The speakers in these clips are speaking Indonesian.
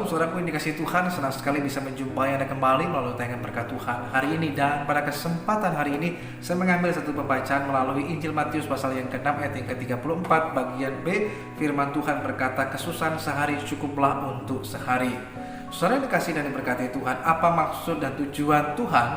Shalom, saudaraku yang dikasihi Tuhan, senang sekali bisa menjumpai Anda kembali melalui tayangan berkat Tuhan hari ini. Dan pada kesempatan hari ini, saya mengambil satu pembacaan melalui Injil Matius pasal yang ke-6 ayat yang ke-34 bagian B. Firman Tuhan berkata, kesusahan sehari cukuplah untuk sehari. Saudara yang dikasihi dan diberkati Tuhan, apa maksud dan tujuan Tuhan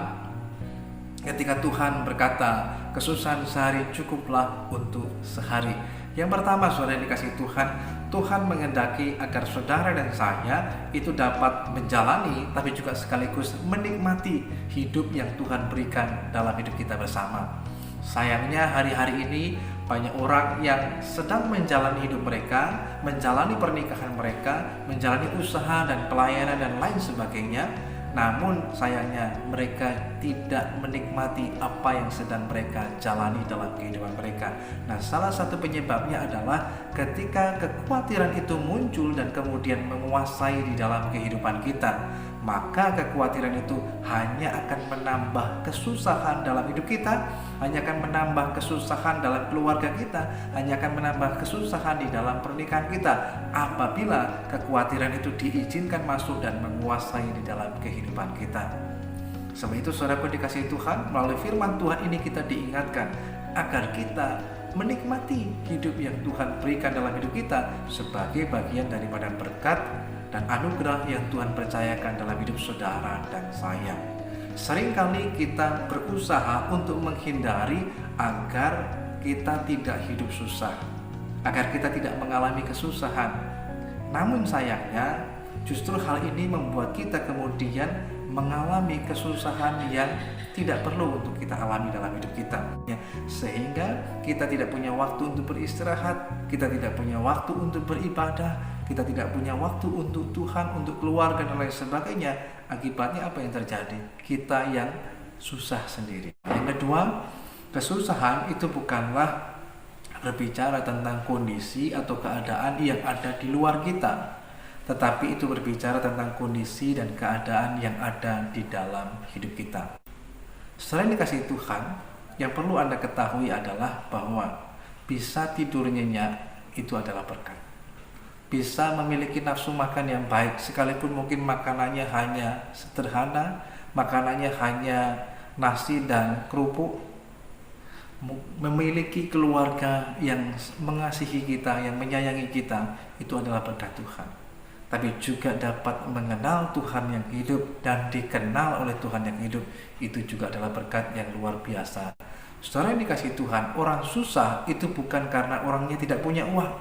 ketika Tuhan berkata, kesusahan sehari cukuplah untuk sehari? Yang pertama, saudara yang dikasihi Tuhan, Tuhan menghendaki agar saudara dan saya itu dapat menjalani tapi juga sekaligus menikmati hidup yang Tuhan berikan dalam hidup kita bersama. Sayangnya hari-hari ini banyak orang yang sedang menjalani hidup mereka, menjalani pernikahan mereka, menjalani usaha dan pelayanan dan lain sebagainya. Namun sayangnya mereka tidak menikmati apa yang sedang mereka jalani dalam kehidupan mereka. Nah, salah satu penyebabnya adalah ketika kekhawatiran itu muncul dan kemudian menguasai di dalam kehidupan kita, maka kekhawatiran itu hanya akan menambah kesusahan dalam hidup kita, hanya akan menambah kesusahan dalam keluarga kita, hanya akan menambah kesusahan di dalam pernikahan kita apabila kekhawatiran itu diizinkan masuk dan menguasai di dalam kehidupan kita. Sebab itu saudaraku dikasihi Tuhan, melalui firman Tuhan ini kita diingatkan agar kita menikmati hidup yang Tuhan berikan dalam hidup kita sebagai bagian daripada berkat dan anugerah yang Tuhan percayakan dalam hidup saudara dan saya. Seringkali kita berusaha untuk menghindari agar kita tidak hidup susah, agar kita tidak mengalami kesusahan. Namun sayangnya justru hal ini membuat kita kemudian mengalami kesusahan yang tidak perlu untuk kita alami dalam hidup kita, sehingga kita tidak punya waktu untuk beristirahat, kita tidak punya waktu untuk beribadah, kita tidak punya waktu untuk Tuhan, untuk keluarga dan lain sebagainya. Akibatnya apa yang terjadi? Kita yang susah sendiri. Yang kedua, kesusahan itu bukanlah berbicara tentang kondisi atau keadaan yang ada di luar kita, tetapi itu berbicara tentang kondisi dan keadaan yang ada di dalam hidup kita. Selain dikasihi Tuhan, yang perlu Anda ketahui adalah bahwa bisa tidur nyenyak itu adalah berkat. Bisa memiliki nafsu makan yang baik, sekalipun mungkin makanannya hanya sederhana, makanannya hanya nasi dan kerupuk. Memiliki keluarga yang mengasihi kita, yang menyayangi kita, itu adalah berkat Tuhan. Tapi juga dapat mengenal Tuhan yang hidup dan dikenal oleh Tuhan yang hidup, itu juga adalah berkat yang luar biasa. Saudara yang dikasihi Tuhan, orang susah itu bukan karena orangnya tidak punya uang.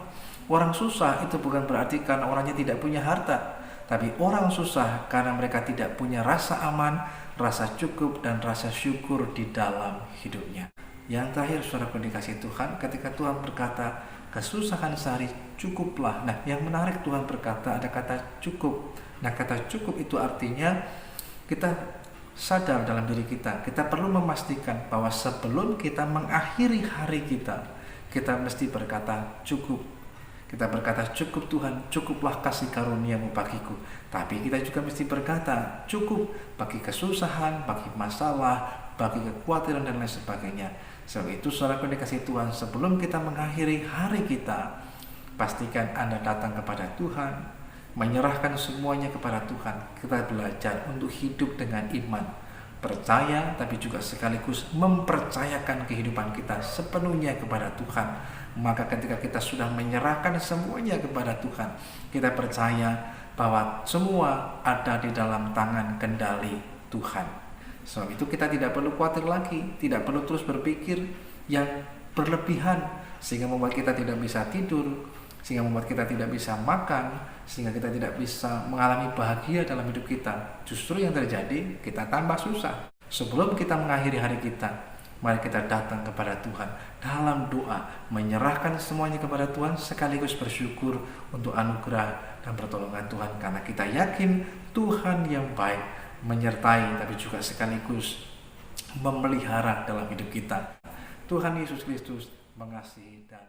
Orang susah itu bukan berarti karena orangnya tidak punya harta. Tapi orang susah karena mereka tidak punya rasa aman, rasa cukup, dan rasa syukur di dalam hidupnya. Yang terakhir, saudara yang dikasihi Tuhan, ketika Tuhan berkata, kesusahan sehari cukuplah. Nah, yang menarik, Tuhan berkata ada kata cukup. Nah, kata cukup itu artinya kita sadar dalam diri kita, kita perlu memastikan bahwa sebelum kita mengakhiri hari kita, kita mesti berkata cukup. Kita berkata cukup Tuhan, cukuplah kasih karunia-Mu bagiku. Tapi kita juga mesti berkata cukup bagi kesusahan, bagi masalah, bagi kekhawatiran dan lain sebagainya. Sebab itu saudara yang dikasihi Tuhan, sebelum kita mengakhiri hari kita, pastikan Anda datang kepada Tuhan, menyerahkan semuanya kepada Tuhan. Kita belajar untuk hidup dengan iman, percaya tapi juga sekaligus mempercayakan kehidupan kita sepenuhnya kepada Tuhan. Maka ketika kita sudah menyerahkan semuanya kepada Tuhan, kita percaya bahwa semua ada di dalam tangan kendali Tuhan. Sebab itu kita tidak perlu khawatir lagi, tidak perlu terus berpikir yang berlebihan sehingga membuat kita tidak bisa tidur, sehingga membuat kita tidak bisa makan, sehingga kita tidak bisa mengalami bahagia dalam hidup kita. Justru yang terjadi, kita tambah susah. Sebelum kita mengakhiri hari kita, mari kita datang kepada Tuhan dalam doa, menyerahkan semuanya kepada Tuhan sekaligus bersyukur untuk anugerah dan pertolongan Tuhan, karena kita yakin Tuhan yang baik menyertai tapi juga sekaligus memelihara dalam hidup kita. Tuhan Yesus Kristus mengasihi dan